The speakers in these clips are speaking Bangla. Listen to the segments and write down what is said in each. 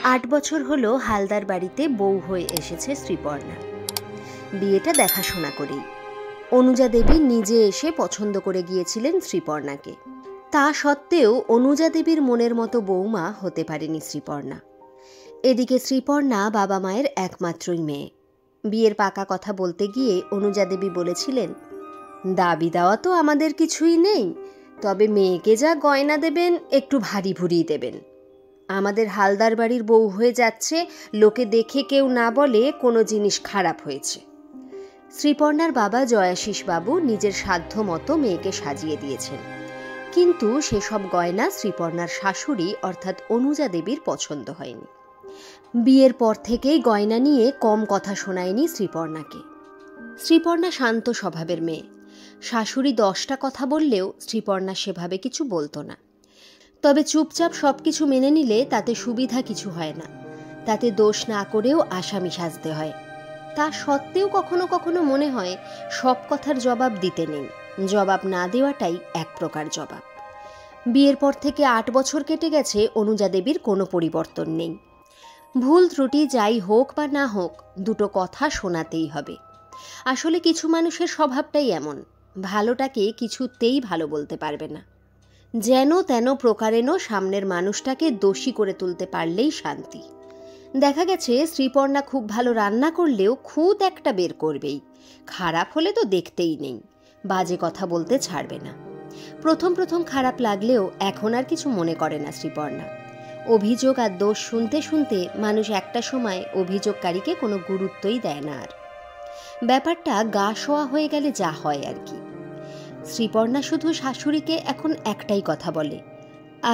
8 বছর হলো হালদার বাড়িতে বউ হয়ে এসেছে শ্রীপর্ণা। বিয়েটা দেখাশোনা করেই অনুজা দেবী নিজে এসে পছন্দ করে গিয়েছিলেন শ্রীপর্ণাকে। তা সত্ত্বেও অনুজা দেবীর মনের মতো বৌমা হতে পারেনি শ্রীপর্ণা। এদিকে শ্রীপর্ণা বাবা মায়ের একমাত্রই মেয়ে। বিয়ের পাকা কথা বলতে গিয়ে অনুজা দেবী বলেছিলেন, দাবি দেওয়া তো আমাদের কিছুই নেই, তবে মেয়েকে যা গয়না দেবেন একটু ভারী ভুরিই দেবেন। আমাদের হালদার বাড়ির বউ হয়ে যাচ্ছে, লোকে দেখে কেউ না বলে কোনো জিনিস খারাপ হয়েছে। শ্রীপর্ণার বাবা জয়াশিস বাবু নিজের সাধ্য মতো মেয়েকে সাজিয়ে দিয়েছেন, কিন্তু সেসব গয়না শ্রীপর্ণার শাশুড়ি অর্থাৎ অনুজা দেবীর পছন্দ হয়নি। বিয়ের পর থেকেই গয়না নিয়ে কম কথা শোনায়নি শ্রীপর্ণাকে। শ্রীপর্ণা শান্ত স্বভাবের মেয়ে। শাশুড়ি 10টা কথা বললেও শ্রীপর্ণা সেভাবে কিছু বলতো না। তবে চুপচাপ সব কিছু মেনে নিলে তাতে সুবিধা কিছু হয় না, তাতে দোষ না করেও আসামি সাজতে হয়। তা সত্ত্বেও কখনো কখনো মনে হয় সব কথার জবাব দিতে নেই, জবাব না দেওয়াটাই এক প্রকার জবাব। বিয়ের পর থেকে 8 বছর কেটে গেছে, অনুজা দেবীর কোনো পরিবর্তন নেই। ভুল ত্রুটি যাই হোক বা না হোক, দুটো কথা শোনাতেই হবে। আসলে কিছু মানুষের স্বভাবটাই এমন, ভালোটাকে কিছুতেই ভালো বলতে পারবে না। যেন তেন প্রকারেণ সামনের মানুষটাকে দোষী করে তুলতে পারলেই শান্তি। দেখা গেছে শ্রীপর্ণা খুব ভালো রান্না করলেও খুদ একটা বের করবেই, খারাপ হলে তো দেখতেই নেই, বাজে কথা বলতে ছাড়বে না। প্রথম প্রথম খারাপ লাগলেও এখন আর কিছু মনে করে না শ্রীপর্ণা। অভিযোগ আর দোষ শুনতে শুনতে মানুষ একটা সময় অভিযোগকারীকে কোনো গুরুত্বই দেয় না আর। ব্যাপারটা গা শোয়া হয়ে গেলে যা হয় আর কি। শ্রীপর্ণা শুধু শাশুড়িকে এখন একটাই কথা বলে,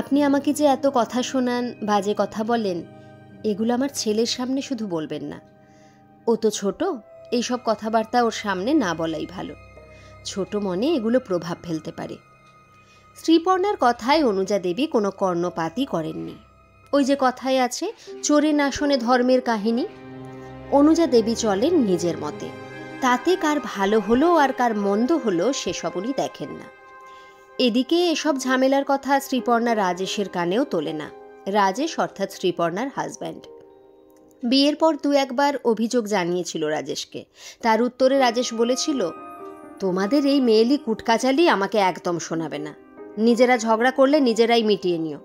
আপনি আমাকে যে এত কথা শোনান, বাজে কথা বলেন, এগুলো আমার ছেলের সামনে শুধু বলবেন না। ও তো ছোট, এইসব কথাবার্তা ওর সামনে না বলাই ভালো, ছোট মনে এগুলো প্রভাব ফেলতে পারে। শ্রীপর্ণার কথায় অনুজা দেবী কোনো কর্ণপাতই করেননি। ওই যে কথায় আছে, চোরে না শোনে ধর্মের কাহিনী। অনুজা দেবী চলেন নিজের মতে, তাতে কার ভালো হলো আর কার মন্দ হলো সেসব উনি দেখেন না। এদিকে এসব ঝামেলার কথা শ্রীপর্ণা রাজেশের কানেও তোলে না। রাজেশ অর্থাৎ শ্রীপর্ণার হাজব্যান্ড। বিয়ের পর 2-1বার অভিযোগ জানিয়েছিল রাজেশকে। তার উত্তরে রাজেশ বলেছিল, তোমাদের এই মেয়েলি কুটকাচালি আমাকে একদম শোনাবে না, নিজেরা ঝগড়া করলে নিজেরাই মিটিয়ে নিও।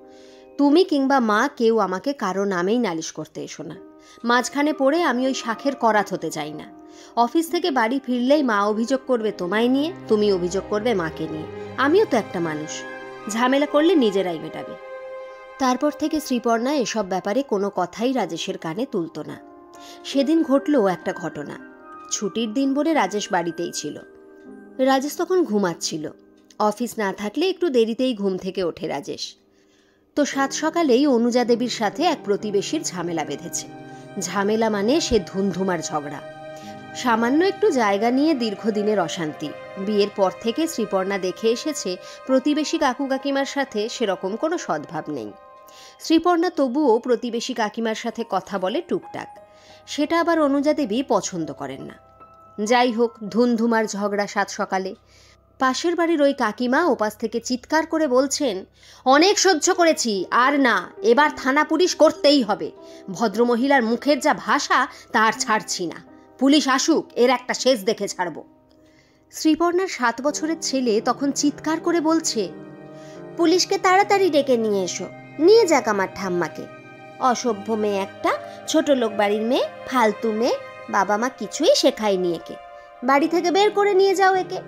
তুমি কিংবা মা কেউ আমাকে কারো নামেই নালিশ করতে এসো না। মাঝখানে পড়ে আমি ওই শাখের করাত হতে চাই না। অফিস থেকে বাড়ি ফিরলেই মা অভিযোগ করবে তোমায় নিয়ে, তুমি অভিযোগ করবে মাকে নিয়ে। আমিও তো একটা মানুষ, ঝামেলা করলে নিজেরাই মেটাবে। তারপর থেকে শ্রীপর্ণা এসব ব্যাপারে কোনো কথাই রাজেশের কানে তুলত না। সেদিন ঘটল একটা ঘটনা। ছুটির দিন বলে রাজেশ বাড়িতেই ছিল। রাজেশ তখন ঘুমাচ্ছিল। অফিস না থাকলে একটু দেরিতেই ঘুম থেকে ওঠে রাজেশ। তো সাত সকালেই অনুজা দেবীর সাথে এক প্রতিবেশীর ঝামেলা বেঁধেছে। ঝামেলা মানে সে ধুমধুমার ঝগড়া। সামান্য একটু জায়গা নিয়ে দীর্ঘদিনের অশান্তি। বিয়ের পর থেকে শ্রীপর্ণা দেখে এসেছে প্রতিবেশী কাকু কাকিমার সাথে সেরকম কোনো সদ্ভাব নেই। শ্রীপর্ণা তবুও প্রতিবেশী কাকিমার সাথে কথা বলে টুকটাক, সেটা আবার অনুজা দেবী পছন্দ করেন না। যাই হোক, ধুমধুমার ঝগড়া সাত সকালে। পাশের বাড়ির ওই কাকিমা ওপাশ থেকে চিৎকার করে বলছেন, অনেক সহ্য করেছি, আর না, এবার থানা পুলিশ করতেই হবে। ভদ্রমহিলার মুখের যা ভাষা তার ছাড়ছি না, পুলিশ আসুক, এর একটা শেষ দেখে ছাড়ব। শ্রীপর্ণার 7 বছরের ছেলে তখন চিৎকার করে বলছে, পুলিশকে তাড়াতাড়ি ডেকে নিয়ে এসো, নিয়ে যাক আমার ঠাম্মাকে। অসভ্য মেয়ে একটা, ছোট লোক বাড়ির মেয়ে, ফালতু মেয়ে, বাবা মা কিছুই শেখায়নি একে, বাড়ি থেকে বের করে নিয়ে যাও একে।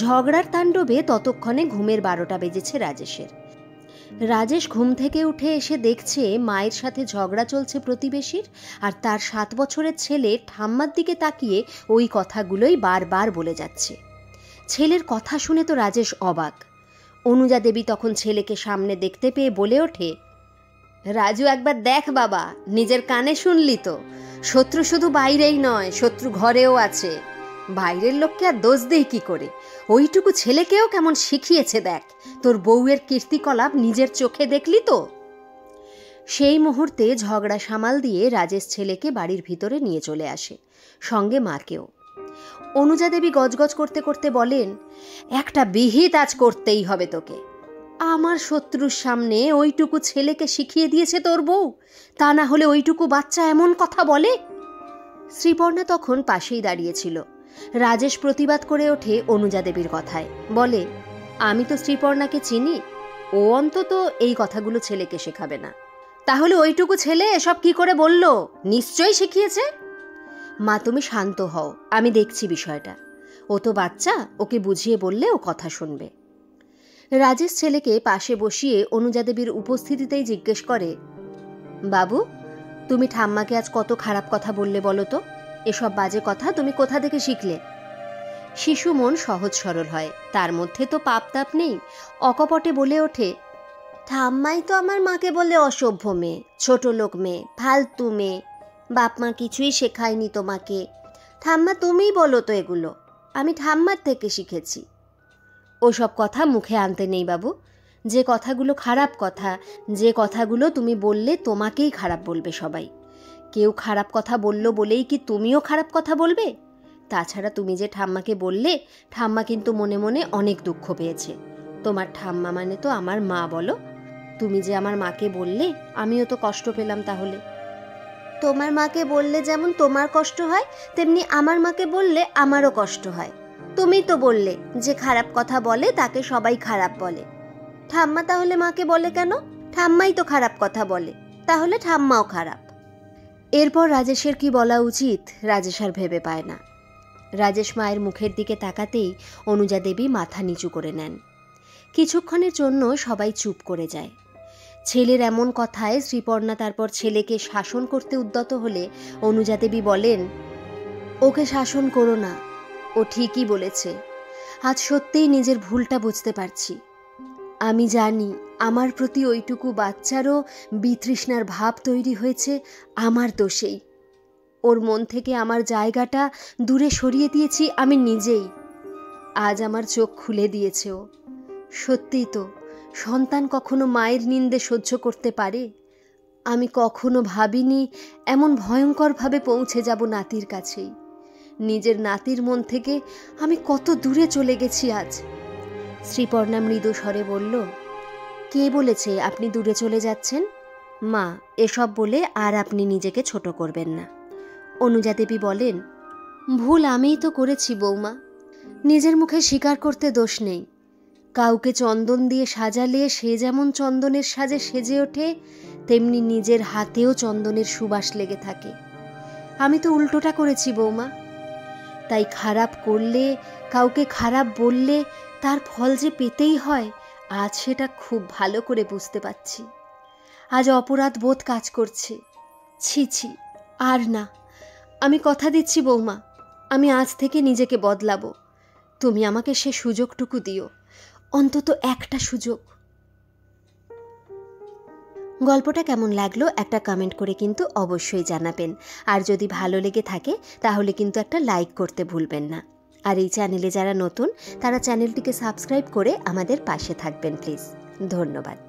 ঝগড়ার তাণ্ডবে ততক্ষণে ঘুমের 12টা বেজেছে রাজেশের। রাজেশ ঘুম থেকে উঠে এসে দেখছে মায়ের সাথে ঝগড়া চলছে প্রতিবেশীর, আর তার 7 বছরের ছেলে ঠাম্মার দিকে তাকিয়ে ওই কথাগুলোই বারবার বলে যাচ্ছে। ছেলের কথা শুনে তো রাজেশ অবাক। অনুজা দেবী তখন ছেলেকে সামনে দেখতে পেয়ে বলে ওঠে, রাজু একবার দেখ বাবা, নিজের কানে শুনলি তো, শত্রু শুধু বাইরেই নয়, শত্রু ঘরেও আছে। বাইরের লোককে আর দোষ দেই কি করে, ওইটুকু ছেলেকেও কেমন শিখিয়েছে দেখ, তোর বউয়ের কীর্তিকলাপ নিজের চোখে দেখলি তো। সেই মুহূর্তে ঝগড়া সামাল দিয়ে রাজেশ ছেলেকে বাড়ির ভিতরে নিয়ে চলে আসে, সঙ্গে মাকেও। অনুজা দেবী গজগজ করতে করতে বলেন, একটা বিহিত আজ করতেই হবে তোকে। আমার শত্রুর সামনে ওইটুকু ছেলেকে শিখিয়ে দিয়েছে তোর বউ, তা না হলে ওইটুকু বাচ্চা এমন কথা বলে? শ্রীপর্ণা তখন পাশেই দাঁড়িয়েছিল। রাজেশ প্রতিবাদ করে ওঠে অনুজা দেবীর কথায়, বলে, আমি তো শ্রীপর্ণাকে চিনি, ও অন্তত এই কথাগুলো ছেলেকে শেখাবে না। তাহলে ওইটুকু ছেলে এসব কি করে বলল? নিশ্চয়ই শিখিয়েছে। মা, তুমি শান্ত হও, আমি দেখছি বিষয়টা। ও তো বাচ্চা, ওকে বুঝিয়ে বললে ও কথা শুনবে। রাজেশ ছেলেকে পাশে বসিয়ে অনুজা দেবীর উপস্থিতিতেই জিজ্ঞেস করে, বাবু, তুমি ঠাম্মাকে আজ কত খারাপ কথা বললে বলো তো? এসব বাজে কথা তুমি কোথা থেকে শিখলে? শিশু মন সহজ সরল হয়, তার মধ্যে তো পাপ তাপ নেই। অকপটে বলে ওঠে, ঠাম্মাই তো আমার মাকে বলে অসভ্য মেয়ে, ছোট লোক মেয়ে, ফালতু মেয়ে। বাপ মা কিছুই শেখায়নি তোমাকে। ঠাম্মা, তুমিই বলো তো এগুলো, আমি ঠাম্মার থেকে শিখেছি। ওসব কথা মুখে আনতে নেই বাবু। যে কথাগুলো খারাপ কথা, যে কথাগুলো তুমি বললে তোমাকেই খারাপ বলবে সবাই। কেউ খারাপ কথা বলল বলেই কি তুমিও খারাপ কথা বলবে? তাছাড়া তুমি যে ঠাম্মাকে বললে, ঠাম্মা কিন্তু মনে মনে অনেক দুঃখ পেয়েছে। তোমার ঠাম্মা মানে তো আমার মা, বলো। তুমি যে আমার মাকে বললে, আমিও তো কষ্ট পেলাম। তাহলে তোমার মাকে বললে যেমন তোমার কষ্ট হয়, তেমনি আমার মাকে বললে আমারও কষ্ট হয়। তুমি তো বললে যে খারাপ কথা বলে তাকে সবাই খারাপ বলে। ঠাম্মা তাহলে মাকে বলে কেন? ঠাম্মাই তো খারাপ কথা বলে, তাহলে ঠাম্মাও খারাপ। এরপর রাজেশের কি বলা উচিত রাজেশ আর ভেবে পায় না। রাজেশ মায়ের মুখের দিকে তাকাতেই অনুজা দেবী মাথা নিচু করে নেন। কিছুক্ষণের জন্য সবাই চুপ করে যায়। ছেলের এমন কথায় শ্রীপর্ণা তারপর ছেলেকে শাসন করতে উদ্যত হলে অনুজা দেবী বলেন, ওকে শাসন করো না, ও ঠিকই বলেছে। আজ সত্যিই নিজের ভুলটা বুঝতে পারছি। আমি জানি আমার প্রতি ওইটুকু বাচ্চারও বিতৃষ্ণার ভাব তৈরি হয়েছে আমার দোষেই। ওর মন থেকে আমার জায়গাটা দূরে সরিয়ে দিয়েছি আমি নিজেই। আজ আমার চোখ খুলে দিয়েছে ও। সত্যিই তো, সন্তান কখনো মায়ের নিন্দে সহ্য করতে পারে? আমি কখনো ভাবিনি এমন ভয়ঙ্করভাবে পৌঁছে যাব নাতির কাছেই। নিজের নাতির মন থেকে আমি কত দূরে চলে গেছি আজ। শ্রীপর্ণা মৃদু স্বরে বলল, কে বলেছে আপনি দূরে চলে যাচ্ছেন? মা, এসব বলে আর আপনি নিজেকে ছোট করবেন না। অনুজা দেবী বলেন, ভুল আমিই তো করেছি বৌমা। নিজের মুখে স্বীকার করতে দোষ নেই। কাউকে চন্দন দিয়ে সাজালে সে যেমন চন্দনের সাজে সেজে ওঠে, তেমনি নিজের হাতেও চন্দনের সুবাস লেগে থাকে। আমি তো উল্টোটা করেছি বৌমা। তাই খারাপ করলে, কাউকে খারাপ বললে তার ফল যে পেতেই হয়, আজ সেটা খুব ভালো করে বুঝতে পারছি। আজ অপরাধ বোধ কাজ করছে। ছি ছি, আর না। আমি কথা দিচ্ছি বৌমা, আমি আজ থেকে নিজেকে বদলাবো। তুমি আমাকে সে সুযোগটুকু দিও, অন্তত একটা সুযোগ। গল্পটা কেমন লাগলো একটা কমেন্ট করে কিন্তু অবশ্যই জানাবেন। আর যদি ভালো লেগে থাকে তাহলে কিন্তু একটা লাইক করতে ভুলবেন না। আর এই চ্যানেলে যারা নতুন, তারা চ্যানেলটিকে সাবস্ক্রাইব করে আমাদের পাশে থাকবেন প্লিজ। ধন্যবাদ।